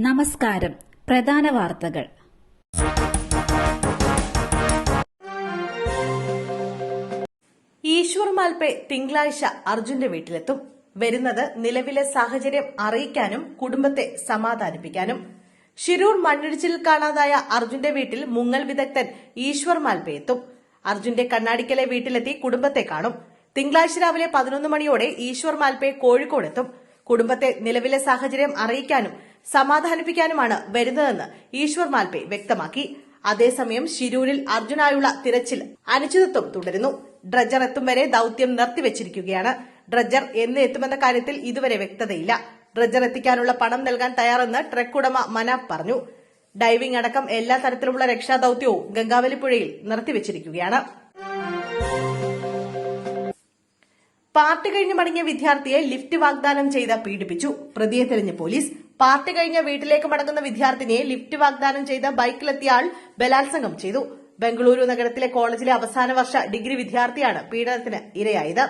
നമസ്കാരം. പ്രധാന വാർത്തകൾ. ഈശ്വർ മാൽപേ തിങ്കളാഴ്ച അർജുന്റെ വീട്ടിലെത്തും. വരുന്നത് നിലവിലെ സാഹചര്യം അറിയിക്കാനും കുടുംബത്തെ സമാധാനിപ്പിക്കാനും. ഷിരൂർ മണ്ണിടിച്ചിലിൽ കാണാതായ അർജുന്റെ വീട്ടിൽ മുങ്ങൽ വിദഗ്ധൻ ഈശ്വർ മാൽപേ എത്തും. അർജുന്റെ കണ്ണാടിക്കലെ വീട്ടിലെത്തി കുടുംബത്തെ കാണും. തിങ്കളാഴ്ച രാവിലെ 11 മണിയോടെ ഈശ്വർ മാൽപേ കോഴിക്കോടെത്തും. കുടുംബത്തെ നിലവിലെ സാഹചര്യം അറിയിക്കാനും സമാധാനിപ്പിക്കാനുമാണ് വരുന്നതെന്ന് ഈശ്വർ മാൽപേ വ്യക്തമാക്കി. അതേസമയം ഷിരൂരിൽ അർജുനായുള്ള തിരച്ചിൽ അനിശ്ചിതത്വം തുടരുന്നു. ഡ്രഡ്ജർ എത്തും വരെ ദൌത്യം നിർത്തിവച്ചിരിക്കുകയാണ്. ഡ്രഡ്ജർ എന്ന് എത്തുമെന്ന കാര്യത്തിൽ ഇതുവരെ വ്യക്തതയില്ല. ഡ്രഡ്ജർ എത്തിക്കാനുള്ള പണം നൽകാൻ തയ്യാറെന്ന് ട്രക്ക് ഉടമ മനാഫ് പറഞ്ഞു. ഡൈവിംഗ് അടക്കം എല്ലാ തരത്തിലുമുള്ള രക്ഷാദൌത്യവും ഗംഗാവലി പുഴയിൽ നിർത്തിവച്ചിരിക്കുകയാണ്. പാർട്ടി കഴിഞ്ഞ് മടങ്ങിയ വിദ്യാർത്ഥിയെ ലിഫ്റ്റ് വാഗ്ദാനം ചെയ്ത് പീഡിപ്പിച്ചു. പ്രതിയെ തെരഞ്ഞ പോലീസ്. പാർട്ടി കഴിഞ്ഞ വീട്ടിലേക്ക് മടങ്ങുന്ന വിദ്യാർത്ഥിനിയെ ലിഫ്റ്റ് വാഗ്ദാനം ചെയ്ത് ബൈക്കിലെത്തിയ ആൾ ബലാത്സംഗം ചെയ്തു. ബംഗളൂരു നഗരത്തിലെ കോളേജിലെ അവസാന വർഷ ഡിഗ്രി വിദ്യാർത്ഥിയാണ് പീഡനത്തിന് ഇരയായത്.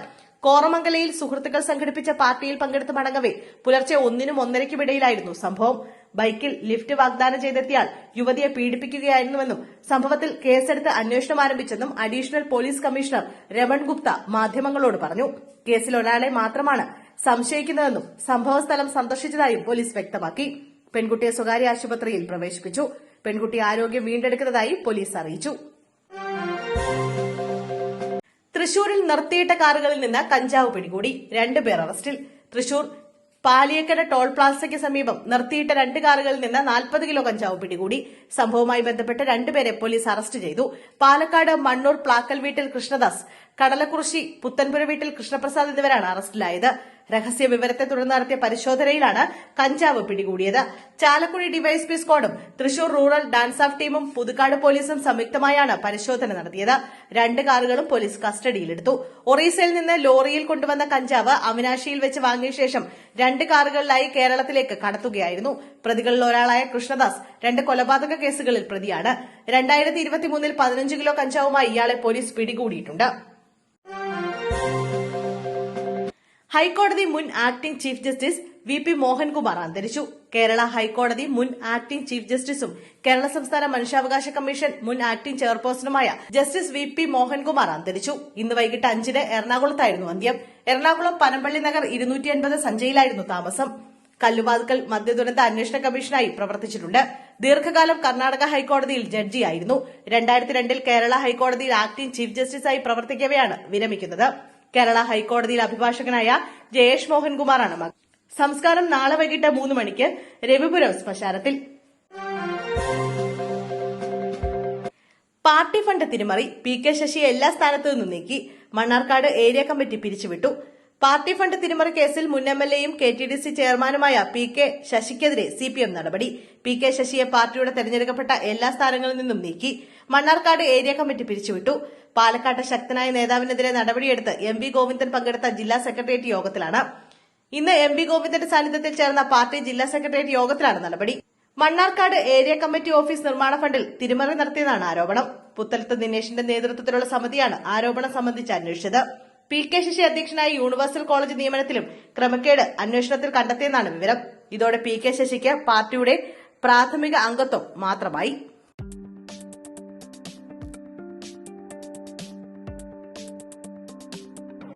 കോറമംഗലയിൽ സുഹൃത്തുക്കൾ സംഘടിപ്പിച്ച പാർട്ടിയിൽ പങ്കെടുത്ത് മടങ്ങവെ പുലർച്ചെ 1-നും 1:30-ക്കും ഇടയിലായിരുന്നു സംഭവം. ബൈക്കിൽ ലിഫ്റ്റ് വാഗ്ദാനം ചെയ്തെത്തിയാൽ യുവതിയെ പീഡിപ്പിക്കുകയായിരുന്നുവെന്നും സംഭവത്തിൽ കേസെടുത്ത് അന്വേഷണം ആരംഭിച്ചെന്നും additional police commissioner Raman Gupta മാധ്യമങ്ങളോട് പറഞ്ഞു. കേസിൽ ഒരാളെ മാത്രമാണ് സംശയിക്കുന്നതെന്നും സംഭവസ്ഥലം സന്ദർശിച്ചതായും പോലീസ് വ്യക്തമാക്കി. പെൺകുട്ടിയെ സ്വകാര്യ ആശുപത്രിയിൽ പ്രവേശിപ്പിച്ചു. പെൺകുട്ടി ആരോഗ്യം വീണ്ടെടുക്കുന്നതായി പോലീസ് അറിയിച്ചു. തൃശൂരിൽ നിർത്തിയിട്ട കാറുകളിൽ നിന്ന് കഞ്ചാവ് പിടികൂടി. 2 പേർ അറസ്റ്റിൽ. തൃശൂർ പാലിയക്കര ടോൾ പ്ലാസയ്ക്ക് സമീപം നിർത്തിയിട്ട 2 കാറുകളിൽ നിന്ന് 40 കിലോ കഞ്ചാവ് പിടികൂടി. സംഭവവുമായി ബന്ധപ്പെട്ട് 2 പേരെ പോലീസ് അറസ്റ്റ് ചെയ്തു. പാലക്കാട് മണ്ണൂർ പ്ലാക്കൽ വീട്ടിൽ കൃഷ്ണദാസ്, കടലക്കുറിശി പുത്തൻപുര വീട്ടിൽ കൃഷ്ണപ്രസാദ് എന്നിവരാണ് അറസ്റ്റിലായത്. രഹസ്യ വിവരത്തെ തുടർന്ന് നടത്തിയ പരിശോധനയിലാണ് കഞ്ചാവ് പിടികൂടിയത്. ചാലക്കുടി ഡിവൈഎസ്പി സ്ക്വാഡും തൃശൂർ റൂറൽ ഡാൻസ് ഓഫ് ടീമും പുതുക്കാട് പോലീസും സംയുക്തമായാണ് പരിശോധന നടത്തിയത്. 2 കാറുകളും പോലീസ് കസ്റ്റഡിയിലെടുത്തു. ഒറീസയിൽ നിന്ന് ലോറിയിൽ കൊണ്ടുവന്ന കഞ്ചാവ് അവിനാശിയിൽ വെച്ച് വാങ്ങിയ ശേഷം 2 കാറുകളിലായി കേരളത്തിലേക്ക് കടത്തുകയായിരുന്നു. പ്രതികളിൽ ഒരാളായ കൃഷ്ണദാസ് 2 കൊലപാതക കേസുകളിൽ പ്രതിയാണ്. 2023-ൽ 15 കിലോ കഞ്ചാവുമായി ഇയാളെ പോലീസ് പിടികൂടിയിട്ടുണ്ട്. ഹൈക്കോടതി മുൻ acting chief justice VP. Mohankumar അന്തരിച്ചു. കേരള ഹൈക്കോടതി മുൻ ആക്ടിംഗ് ചീഫ് ജസ്റ്റിസും കേരള സംസ്ഥാന മനുഷ്യാവകാശ കമ്മീഷൻ മുൻ ആക്ടിംഗ് ചെയർപേഴ്സണുമായ ജസ്റ്റിസ് വി.പി. മോഹൻകുമാർ അന്തരിച്ചു. ഇന്ന് വൈകിട്ട് 5-ന് എറണാകുളത്തായിരുന്നു അന്ത്യം. എറണാകുളം പനമ്പള്ളി നഗർ 250 സഞ്ജയിലായിരുന്നു താമസം. കല്ലുവാതുക്കൽ മദ്യദുരന്ത അന്വേഷണ കമ്മീഷനായി പ്രവർത്തിച്ചിട്ടുണ്ട്. ദീർഘകാലം കർണാടക ഹൈക്കോടതിയിൽ ജഡ്ജിയായിരുന്നു. 2002-ൽ കേരള ഹൈക്കോടതിയിൽ ആക്ടിംഗ് ചീഫ് ജസ്റ്റിസായി പ്രവർത്തിക്കവെയാണ് വിരമിക്കുന്നത്. കേരള ഹൈക്കോടതിയിൽ അഭിഭാഷകനായ ജയേഷ് മോഹൻകുമാറാണ് മകൻ. സംസ്കാരം നാളെ വൈകിട്ട് 3 മണിക്ക് രവിപുരം ശ്മശാനത്തിൽ. പാർട്ടി ഫണ്ട് തിരിമറി. പി.കെ. ശശിയെ എല്ലാ സ്ഥാനത്തു നിന്നും നീക്കി. മണ്ണാർക്കാട് ഏരിയ കമ്മിറ്റി പിരിച്ചുവിട്ടു. പാർട്ടി ഫണ്ട് തിരിമറി കേസിൽ മുൻ എംഎൽഎയും കെ.ടി.ഡി.സി ചെയർമാനുമായ പി.കെ. ശശിക്കെതിരെ സിപിഎം നടപടി. പി.കെ. ശശിയെ പാർട്ടിയുടെ തെരഞ്ഞെടുക്കപ്പെട്ട എല്ലാ സ്ഥാനങ്ങളിൽ നിന്നും നീക്കി. മണ്ണാർക്കാട് ഏരിയ കമ്മിറ്റി പിരിച്ചുവിട്ടു. പാലക്കാട്ട് ശക്തനായ നേതാവിനെതിരെ നടപടിയെടുത്ത് എം.വി. ഗോവിന്ദൻ പങ്കെടുത്ത ജില്ലാ സെക്രട്ടേറിയറ്റ് യോഗത്തിലാണ്. ഇന്ന് എം.വി. ഗോവിന്ദന്റെ സാന്നിധ്യത്തിൽ ചേർന്ന പാർട്ടി ജില്ലാ സെക്രട്ടേറിയറ്റ് യോഗത്തിലാണ് നടപടി. മണ്ണാർക്കാട് ഏരിയ കമ്മിറ്റി ഓഫീസ് നിർമ്മാണ ഫണ്ടിൽ തിരിമറി നടത്തിയതാണ് ആരോപണം. പുത്തലത്ത് ദിനേശിന്റെ നേതൃത്വത്തിലുള്ള സമിതിയാണ് ആരോപണം സംബന്ധിച്ച് അന്വേഷിച്ചത്. പി.കെ. ശശി അധ്യക്ഷനായ യൂണിവേഴ്സൽ കോളേജ് നിയമനത്തിലും ക്രമക്കേട് അന്വേഷണത്തിൽ കണ്ടെത്തിയെന്നാണ് വിവരം. ഇതോടെ പി.കെ. ശശിക്ക് പാർട്ടിയുടെ പ്രാഥമിക അംഗത്വം മാത്രമായി.